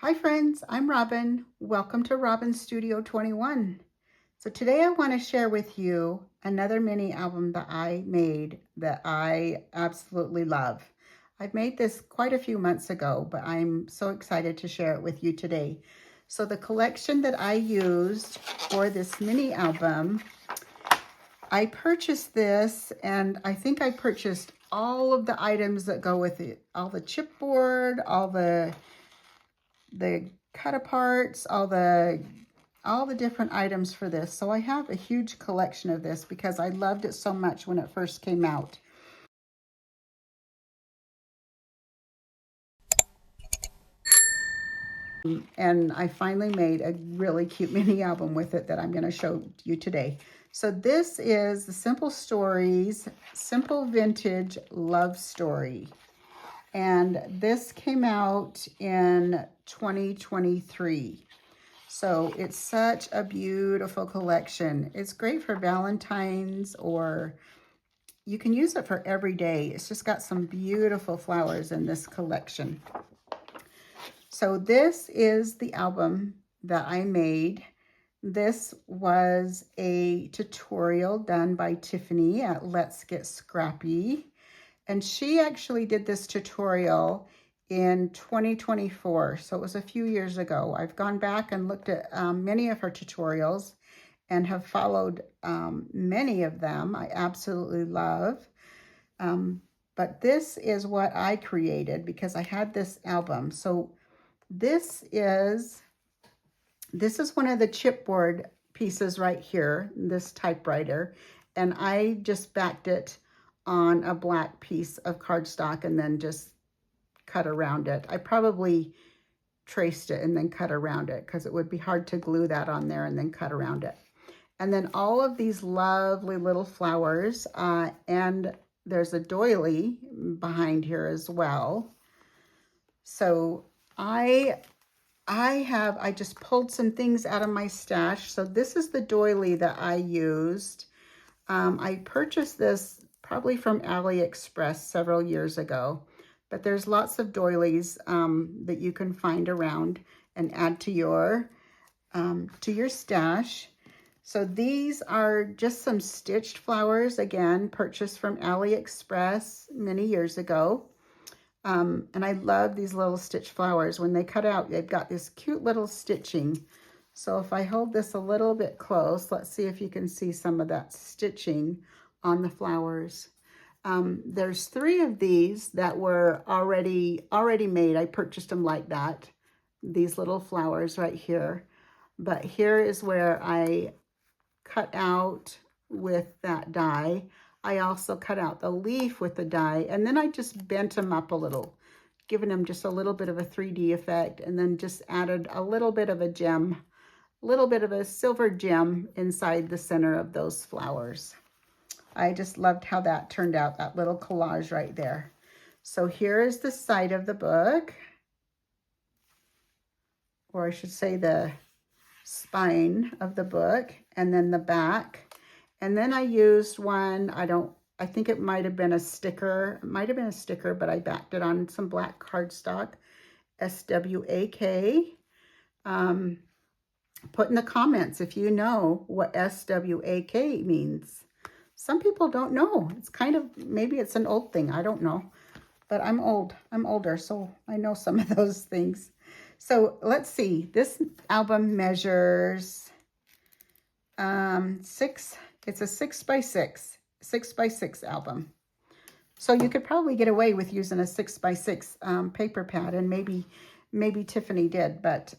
Hi friends, I'm Robin. Welcome to Robin Studio 21. So today I want to share with you another mini album that I made that I absolutely love. I've made this quite a few months ago, but I'm so excited to share it with you today. So the collection that I used for this mini album, I purchased this, and I think I purchased all of the items that go with it. All the chipboard, all the cut aparts, all the different items for this. So I have a huge collection of this because I loved it so much when it first came out. And I finally made a really cute mini album with it that I'm going to show you today. So this is the Simple Stories, Simple Vintage Love Story. And this came out in 2023. So it's such a beautiful collection. It's great for Valentine's, or you can use it for every day. It's just got some beautiful flowers in this collection. So this is the album that I made. This was a tutorial done by Tiffany at Let's Get Scrappy. And she actually did this tutorial in 2024. So it was a few years ago. I've gone back and looked at many of her tutorials and have followed many of them. I absolutely love. But this is what I created because I had this album. So this is one of the chipboard pieces right here, this typewriter. And I just backed it on a black piece of cardstock and then just cut around it. I probably traced it and then cut around it because it would be hard to glue that on there and then cut around it. And then all of these lovely little flowers, and there's a doily behind here as well. So I just pulled some things out of my stash. So this is the doily that I used. I purchased this probably from AliExpress several years ago, but there's lots of doilies that you can find around and add to your stash. So these are just some stitched flowers, again, purchased from AliExpress many years ago. And I love these little stitch flowers. When they cut out, they've got this cute little stitching. So if I hold this a little bit close, let's see if you can see some of that stitching on the flowers. There's 3 of these that were already made. I purchased them like that, these little flowers right here. But here is where I cut out with that die. I also cut out the leaf with the die, and then I just bent them up a little, giving them just a little bit of a 3D effect, and then just added a little bit of a gem, a little bit of a silver gem inside the center of those flowers. I just loved how that turned out, that little collage right there. So here is the side of the book, or I should say the spine of the book, and then the back. And then I used one, I think it might have been a sticker. It might have been a sticker, but I backed it on some black cardstock, SWAK. Put in the comments if you know what SWAK means. Some people don't know. It's kind of, maybe it's an old thing. I don't know. But I'm old. I'm older, so I know some of those things. So let's see. This album measures 6. It's a 6x6 album. So you could probably get away with using a 6x6 paper pad, and maybe Tiffany did, but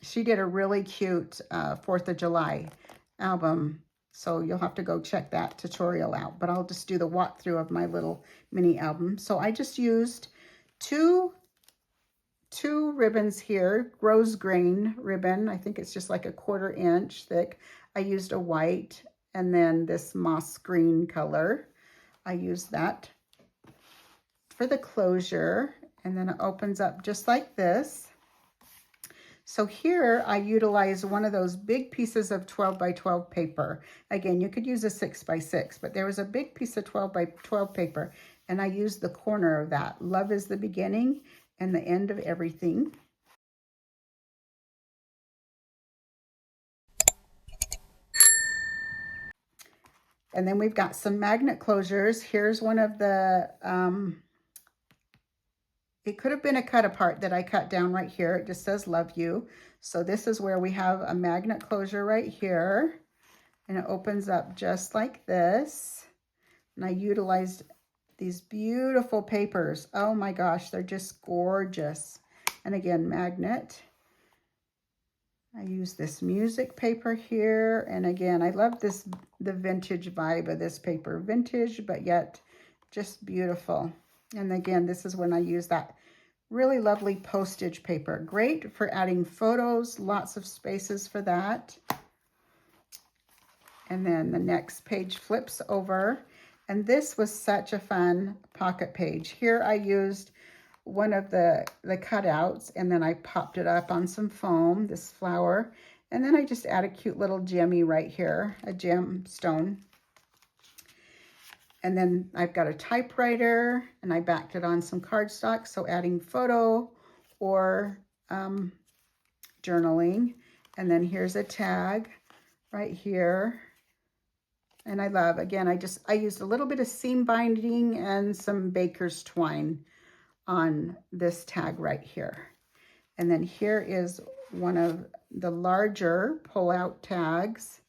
she did a really cute 4th of July album. So you'll have to go check that tutorial out, but I'll just do the walkthrough of my little mini album. So I just used two ribbons here, rose grain ribbon. I think it's just like a 1/4 inch thick. I used a white, and then this moss green color. I used that for the closure, and then it opens up just like this. So here I utilize one of those big pieces of 12 by 12 paper. Again, you could use a 6x6, but there was a big piece of 12 by 12 paper, and I used the corner of that. Love is the beginning and the end of everything. And then we've got some magnet closures. Here's one of the, it could have been a cut apart that I cut down right here. It just says love you. So this is where we have a magnet closure right here. And it opens up just like this. And I utilized these beautiful papers. Oh my gosh, they're just gorgeous. And again, magnet. I use this music paper here. And again, I love this, the vintage vibe of this paper. Vintage, but yet just beautiful. And again, this is when I use that really lovely postage paper. Great for adding photos, lots of spaces for that. And then the next page flips over. And this was such a fun pocket page. Here I used one of the cutouts, and then I popped it up on some foam, this flower. And then I just add a cute little gemmy right here, a gemstone. And then I've got a typewriter, and I backed it on some cardstock, so adding photo or journaling. And then here's a tag right here. And I love, again, I used a little bit of seam binding and some baker's twine on this tag right here. And then here is one of the larger pull-out tags.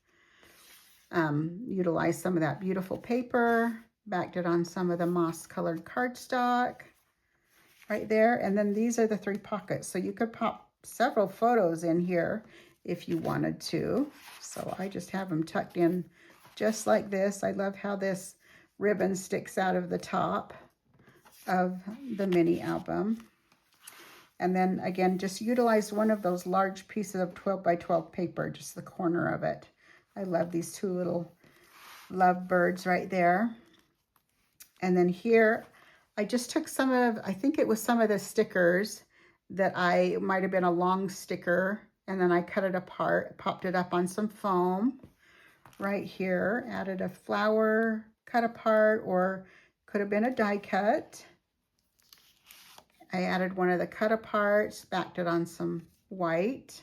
Utilize some of that beautiful paper, backed it on some of the moss-colored cardstock right there. And then these are the 3 pockets. So you could pop several photos in here if you wanted to. So I just have them tucked in just like this. I love how this ribbon sticks out of the top of the mini album. And then again, just utilized one of those large pieces of 12 by 12 paper, just the corner of it. I love these 2 little love birds right there. And then here, I just took some of, I think it was some of the stickers that I might have been a long sticker, and then I cut it apart, popped it up on some foam right here, added a flower cut apart, or could have been a die cut. I added one of the cut aparts, backed it on some white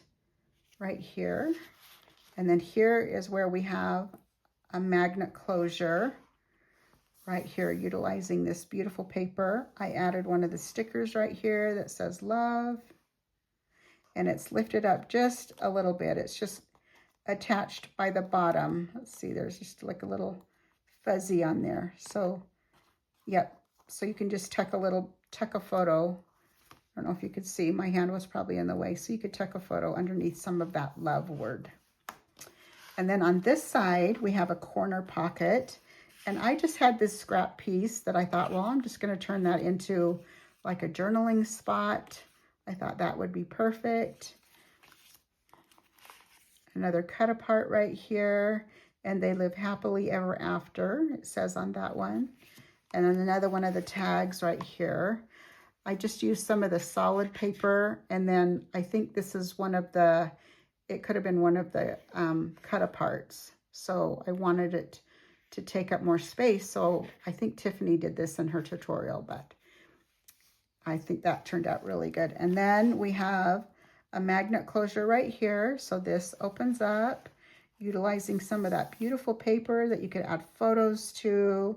right here. And then here is where we have a magnet closure right here, utilizing this beautiful paper. I added one of the stickers right here that says love, and it's lifted up just a little bit. It's just attached by the bottom. Let's see, there's just like a little fuzzy on there. So, yep. So you can just tuck a photo. I don't know if you could see, my hand was probably in the way. So you could tuck a photo underneath some of that love word. And then on this side, we have a corner pocket. And I just had this scrap piece that I thought, well, I'm just going to turn that into like a journaling spot. I thought that would be perfect. Another cut apart right here. And they live happily ever after, it says on that one. And then another one of the tags right here. I just used some of the solid paper. And then I think this is one of the, it could have been one of the cut aparts. So I wanted it to take up more space. So I think Tiffany did this in her tutorial, but I think that turned out really good. And then we have a magnet closure right here. So this opens up, utilizing some of that beautiful paper that you could add photos to.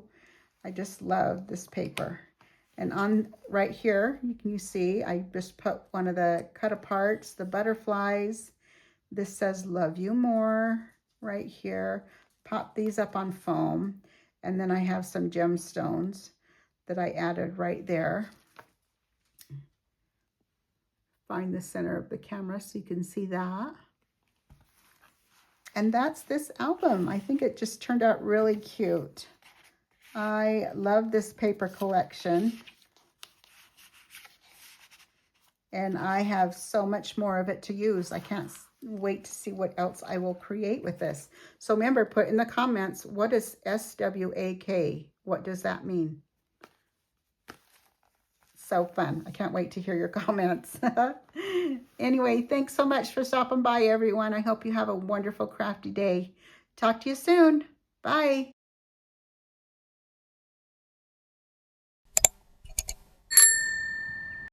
I just love this paper. And on right here, you see, I just put one of the cut aparts, the butterflies. This says love you more right here. Pop these up on foam. And then I have some gemstones that I added right there. Find the center of the camera so you can see that. And that's this album. I think it just turned out really cute. I love this paper collection. And I have so much more of it to use. I can't wait to see what else I will create with this. So remember, put in the comments, what is SWAK? What does that mean? So fun. I can't wait to hear your comments. Anyway, thanks so much for stopping by, everyone. I hope you have a wonderful crafty day. Talk to you soon. Bye.